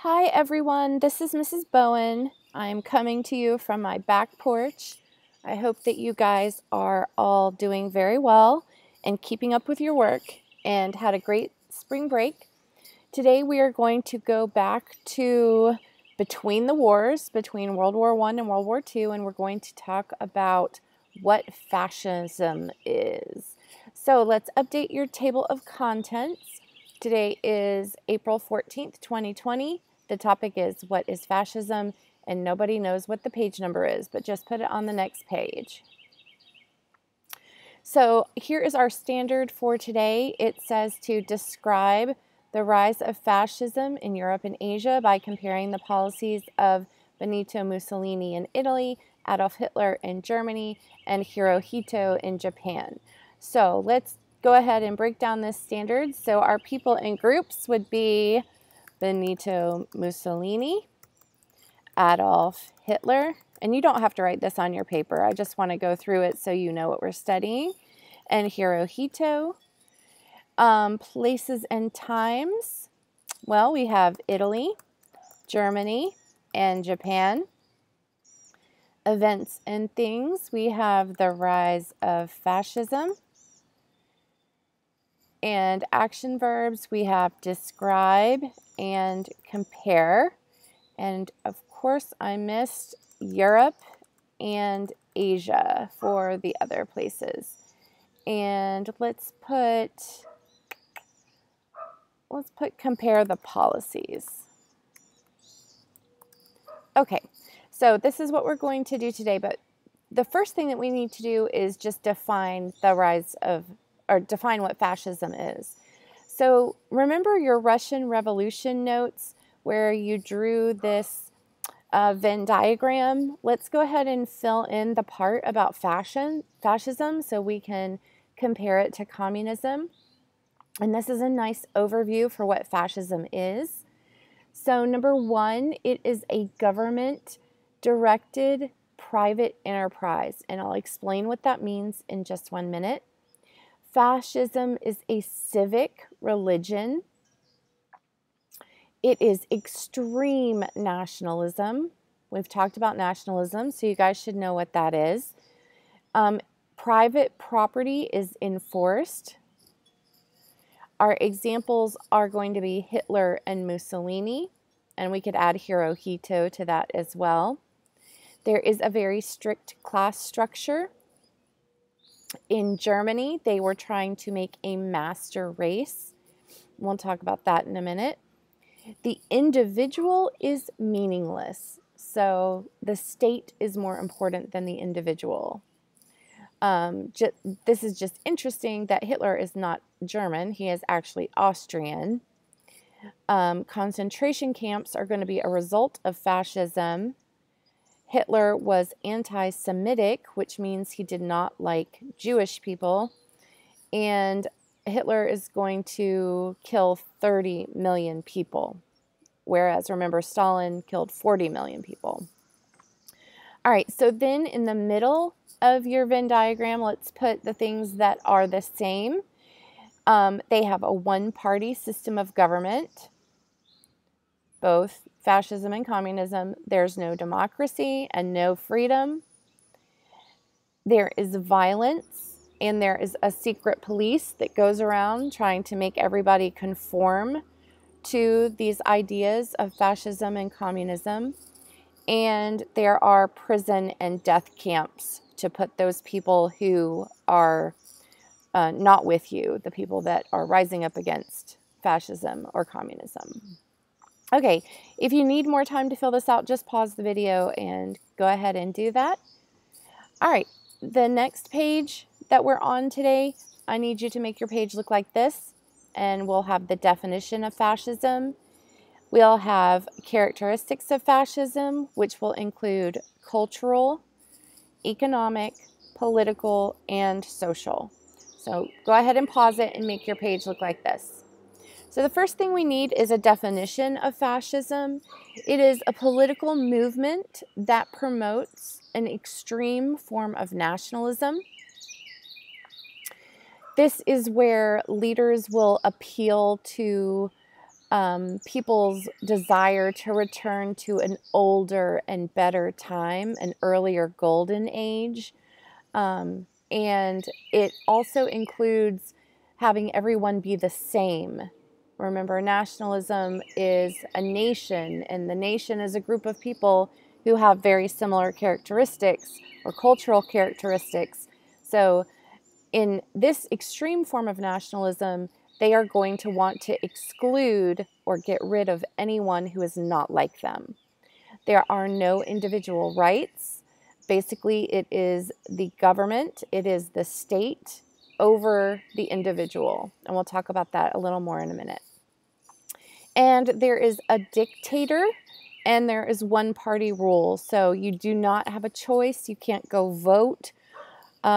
Hi everyone, this is Mrs. Bowen. I'm coming to you from my back porch. I hope that you guys are all doing very well and keeping up with your work and had a great spring break. Today we are going to go back to between the wars, between World War I and World War II, and we're going to talk about what fascism is. So let's update your table of contents. Today is April 14th, 2020. The topic is what is fascism, and nobody knows what the page number is, but just put it on the next page. So here is our standard for today. It says to describe the rise of fascism in Europe and Asia by comparing the policies of Benito Mussolini in Italy, Adolf Hitler in Germany, and Hirohito in Japan. So let's go ahead and break down this standard. So our people in groups would be Benito Mussolini, Adolf Hitler, and you don't have to write this on your paper. I just want to go through it so you know what we're studying. And Hirohito. Places and times. Well, we have Italy, Germany, and Japan. Events and things. We have the rise of fascism. And action verbs, we have describe and compare. And of course, I missed Europe and Asia for the other places. And let's put compare the policies. Okay, so this is what we're going to do today, but the first thing that we need to do is just define the rise of, or define what fascism is. So remember your Russian Revolution notes where you drew this Venn diagram? Let's go ahead and fill in the part about fascism so we can compare it to communism. And this is a nice overview for what fascism is. So number one, it is a government-directed private enterprise, and I'll explain what that means in just 1 minute. Fascism is a civic religion. It is extreme nationalism. We've talked about nationalism, so you guys should know what that is. Private property is enforced. Our examples are going to be Hitler and Mussolini, and we could add Hirohito to that as well. There is a very strict class structure. In Germany, they were trying to make a master race. We'll talk about that in a minute. The individual is meaningless, so the state is more important than the individual. This is just interesting that Hitler is not German. He is actually Austrian. Concentration camps are going to be a result of fascism. Hitler was anti-Semitic, which means he did not like Jewish people. And Hitler is going to kill 30 million people. Whereas, remember, Stalin killed 40 million people. All right, so then in the middle of your Venn diagram, let's put the things that are the same. They have a one-party system of government, both fascism and communism. There's no democracy and no freedom. There is violence, and there is a secret police that goes around trying to make everybody conform to these ideas of fascism and communism. And there are prison and death camps to put those people who are not with you, the people that are rising up against fascism or communism. Okay, if you need more time to fill this out, just pause the video and go ahead and do that. All right, the next page that we're on today, I need you to make your page look like this, and we'll have the definition of fascism. We'll have characteristics of fascism, which will include cultural, economic, political, and social. So go ahead and pause it and make your page look like this. So the first thing we need is a definition of fascism. It is a political movement that promotes an extreme form of nationalism. This is where leaders will appeal to people's desire to return to an older and better time, an earlier golden age. And it also includes having everyone be the same. Remember, nationalism is a nation, and the nation is a group of people who have very similar characteristics or cultural characteristics. So in this extreme form of nationalism, they are going to want to exclude or get rid of anyone who is not like them. There are no individual rights. Basically, it is the government, it is the state over the individual. And we'll talk about that a little more in a minute. And there is a dictator, and there is one-party rule. So you do not have a choice. You can't go vote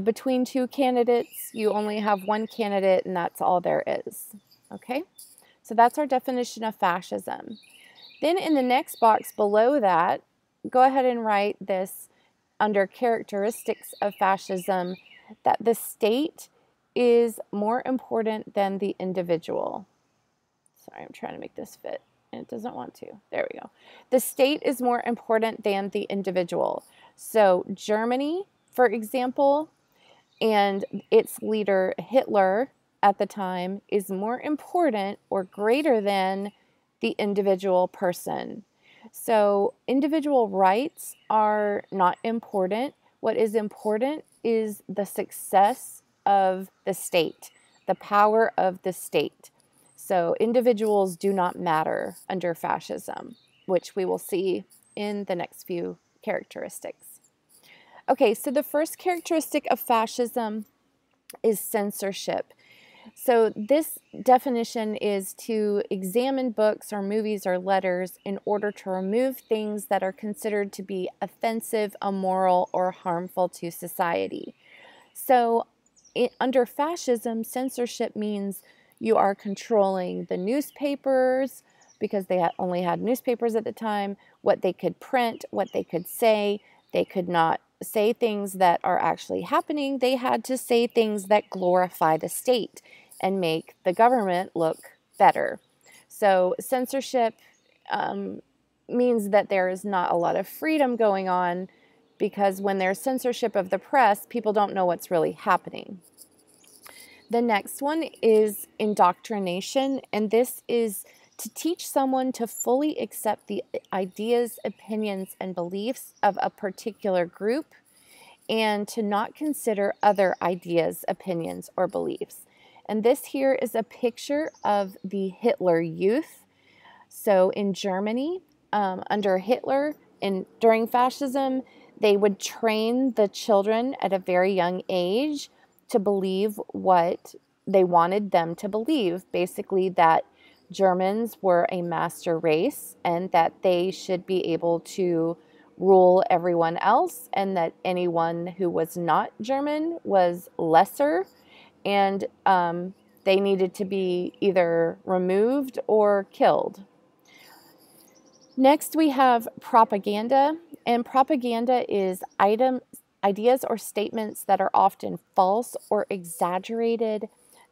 between two candidates. You only have one candidate, and that's all there is. Okay? So that's our definition of fascism. Then in the next box below that, go ahead and write this under characteristics of fascism, that the state is more important than the individual. Sorry, I'm trying to make this fit, and it doesn't want to. There we go. The state is more important than the individual. So Germany, for example, and its leader Hitler at the time is more important or greater than the individual person. So individual rights are not important. What is important is the success of the state, the power of the state. So individuals do not matter under fascism, which we will see in the next few characteristics. Okay, so the first characteristic of fascism is censorship. So this definition is to examine books or movies or letters in order to remove things that are considered to be offensive, immoral, or harmful to society. So under fascism, censorship means you are controlling the newspapers, because they only had newspapers at the time, what they could print, what they could say. They could not say things that are actually happening. They had to say things that glorify the state and make the government look better. So censorship means that there is not a lot of freedom going on, because when there's censorship of the press, people don't know what's really happening. The next one is indoctrination, and this is to teach someone to fully accept the ideas, opinions, and beliefs of a particular group, and to not consider other ideas, opinions, or beliefs. And this here is a picture of the Hitler Youth. So in Germany, under Hitler, during fascism, they would train the children at a very young age to believe what they wanted them to believe. Basically, that Germans were a master race and that they should be able to rule everyone else, and that anyone who was not German was lesser, and they needed to be either removed or killed. Next, we have propaganda, and propaganda is ideas or statements that are often false or exaggerated,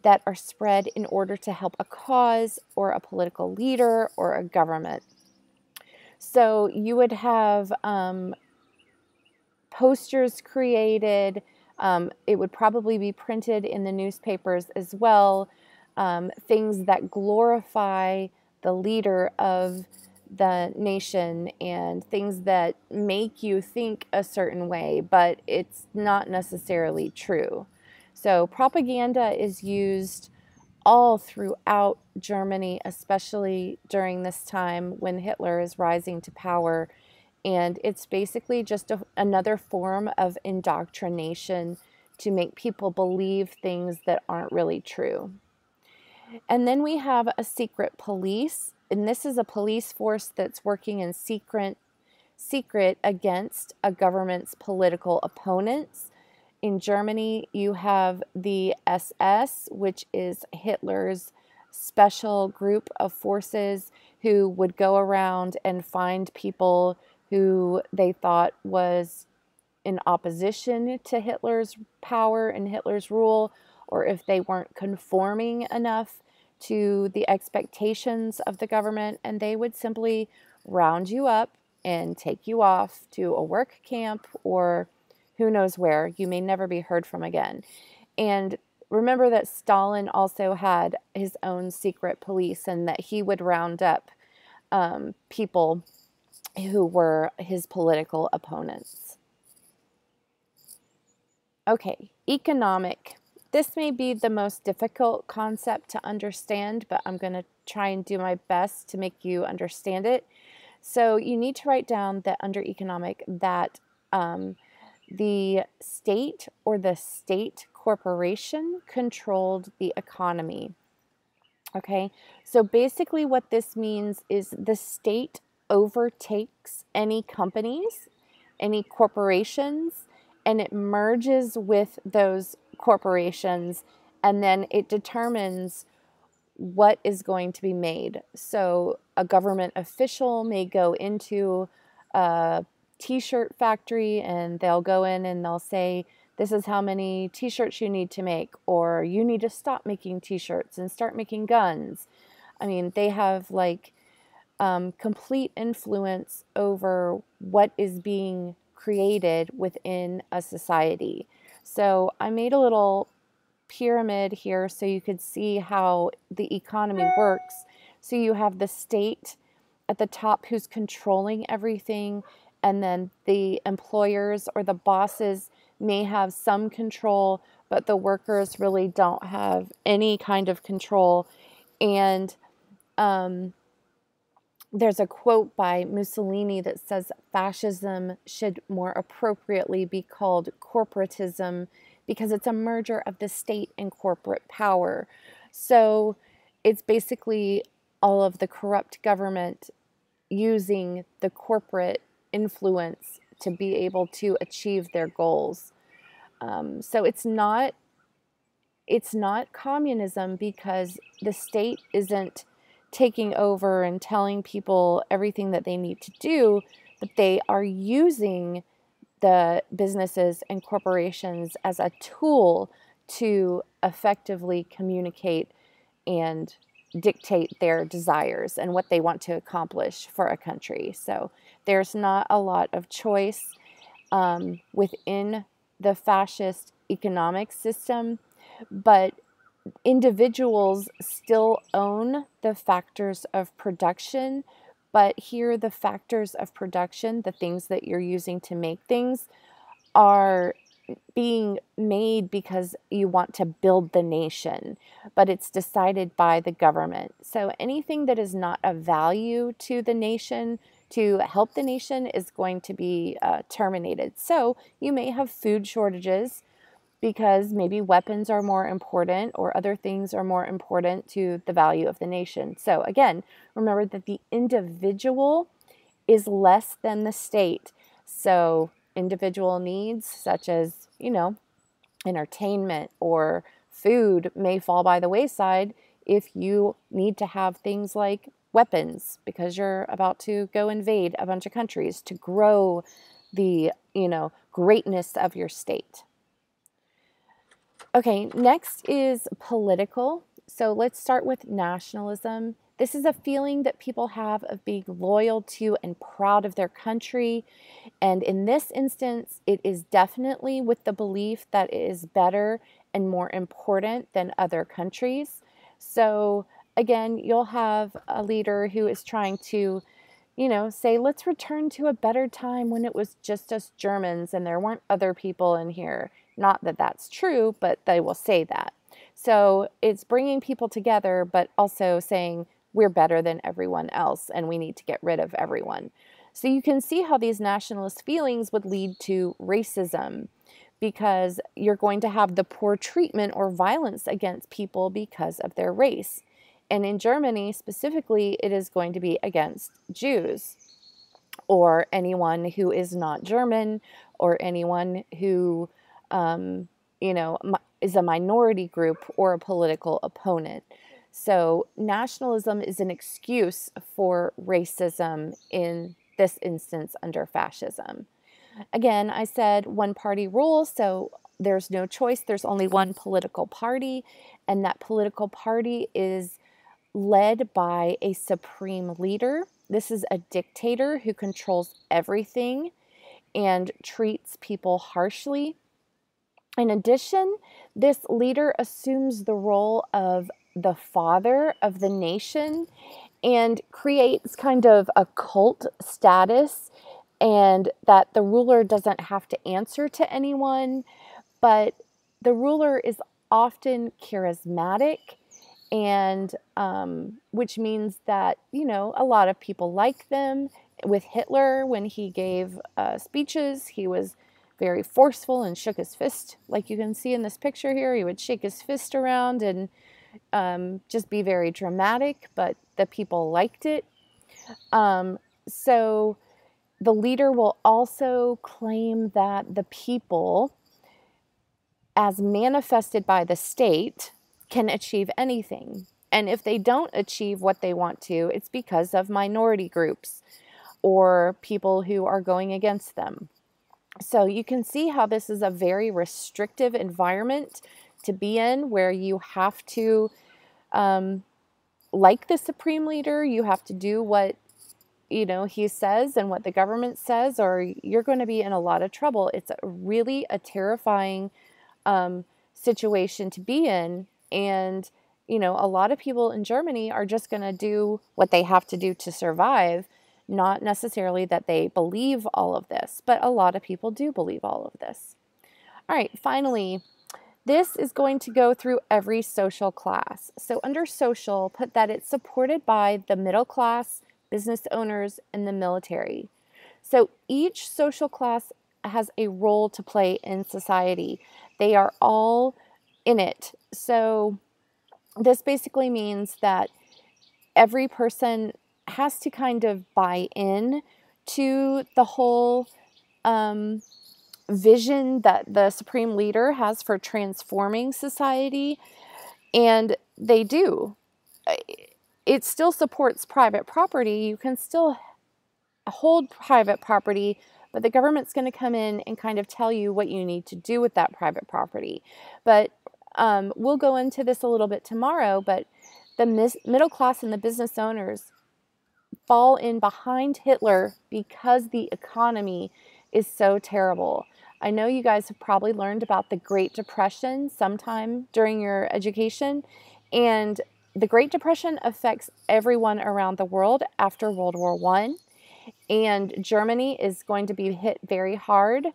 that are spread in order to help a cause or a political leader or a government. So you would have posters created. It would probably be printed in the newspapers as well. Things that glorify the leader of the nation, and things that make you think a certain way, but it's not necessarily true. So propaganda is used all throughout Germany, especially during this time when Hitler is rising to power. And it's basically just another form of indoctrination to make people believe things that aren't really true. And then we have a secret police, and this is a police force that's working in secret against a government's political opponents. In Germany, you have the SS, which is Hitler's special group of forces who would go around and find people who they thought was in opposition to Hitler's power and Hitler's rule, or if they weren't conforming enough to the expectations of the government, and they would simply round you up and take you off to a work camp or who knows where. You may never be heard from again. And remember that Stalin also had his own secret police, and that he would round up people who were his political opponents. Okay, economic. This may be the most difficult concept to understand, but I'm going to try and do my best to make you understand it. So you need to write down that under economic that the state or the state corporation controlled the economy. Okay, so basically what this means is the state overtakes any companies, any corporations, and it merges with those corporations, and then it determines what is going to be made. So a government official may go into a t-shirt factory, and they'll go in and they'll say, this is how many t-shirts you need to make, or you need to stop making t-shirts and start making guns. I mean, they have like complete influence over what is being created within a society. So I made a little pyramid here so you could see how the economy works. So you have the state at the top who's controlling everything, and then the employers or the bosses may have some control, but the workers really don't have any kind of control. And there's a quote by Mussolini that says fascism should more appropriately be called corporatism because it's a merger of the state and corporate power. So it's basically all of the corrupt government using the corporate influence to be able to achieve their goals. So it's not communism because the state isn't taking over and telling people everything that they need to do, but they are using the businesses and corporations as a tool to effectively communicate and dictate their desires and what they want to accomplish for a country. So there's not a lot of choice within the fascist economic system, but individuals still own the factors of production. But here, the factors of production, the things that you're using to make things, are being made because you want to build the nation, but it's decided by the government. So anything that is not of value to the nation, to help the nation, is going to be terminated. So you may have food shortages because maybe weapons are more important or other things are more important to the value of the nation. So again, remember that the individual is less than the state. So individual needs such as, entertainment or food may fall by the wayside if you need to have things like weapons because you're about to go invade a bunch of countries to grow the, greatness of your state. Okay, next is political. So let's start with nationalism. This is a feeling that people have of being loyal to and proud of their country. And in this instance, it is definitely with the belief that it is better and more important than other countries. So again, you'll have a leader who is trying to, say, let's return to a better time when it was just us Germans and there weren't other people in here. Not that that's true, but they will say that. So it's bringing people together, but also saying we're better than everyone else and we need to get rid of everyone. So you can see how these nationalist feelings would lead to racism because you're going to have the poor treatment or violence against people because of their race. And in Germany specifically, it is going to be against Jews or anyone who is not German or anyone who is a minority group or a political opponent. So nationalism is an excuse for racism in this instance under fascism. Again, I said one party rule, so there's no choice. There's only one political party, and that political party is led by a supreme leader. This is a dictator who controls everything and treats people harshly. In addition, this leader assumes the role of the father of the nation and creates kind of a cult status, and that the ruler doesn't have to answer to anyone, but the ruler is often charismatic, and which means that, you know, a lot of people like them. With Hitler, when he gave speeches, he was very forceful and shook his fist. Like you can see in this picture here, he would shake his fist around and just be very dramatic, but the people liked it. So the leader will also claim that the people, as manifested by the state, can achieve anything. And if they don't achieve what they want to, it's because of minority groups or people who are going against them. So you can see how this is a very restrictive environment to be in, where you have to, like the supreme leader, you have to do what, you know, he says and what the government says, or you're going to be in a lot of trouble. It's really a terrifying situation to be in. And, you know, a lot of people in Germany are just going to do what they have to do to survive. Not necessarily that they believe all of this, but a lot of people do believe all of this. All right, finally, this is going to go through every social class. So under social, put that it's supported by the middle class, business owners, and the military. So each social class has a role to play in society. They are all in it. So this basically means that every person has to kind of buy in to the whole vision that the supreme leader has for transforming society. And they do. It still supports private property. You can still hold private property, but the government's going to come in and kind of tell you what you need to do with that private property. But we'll go into this a little bit tomorrow, but the middle class and the business owners fall in behind Hitler because the economy is so terrible. I know you guys have probably learned about the Great Depression sometime during your education, and the Great Depression affects everyone around the world after World War I, and Germany is going to be hit very hard.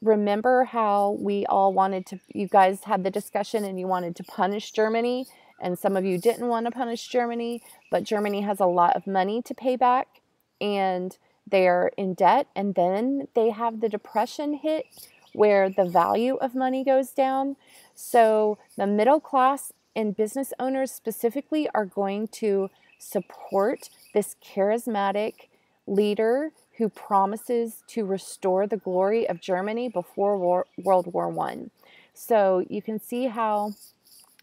Remember how we all wanted to, you guys had the discussion and you wanted to punish Germany, and some of you didn't want to punish Germany, but Germany has a lot of money to pay back and they're in debt. And then they have the depression hit where the value of money goes down. So the middle class and business owners specifically are going to support this charismatic leader who promises to restore the glory of Germany before World War I. So you can see how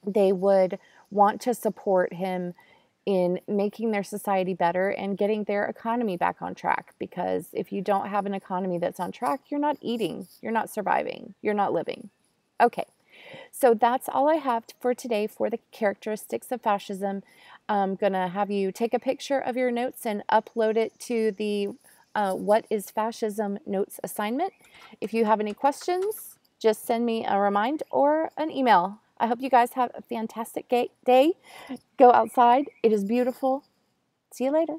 they would want to support him in making their society better and getting their economy back on track. Because if you don't have an economy that's on track, you're not eating, you're not surviving, you're not living. Okay, so that's all I have for today for the characteristics of fascism. I'm going to have you take a picture of your notes and upload it to the What is Fascism notes assignment. If you have any questions, just send me a reminder or an email. I hope you guys have a fantastic day. Go outside. It is beautiful. See you later.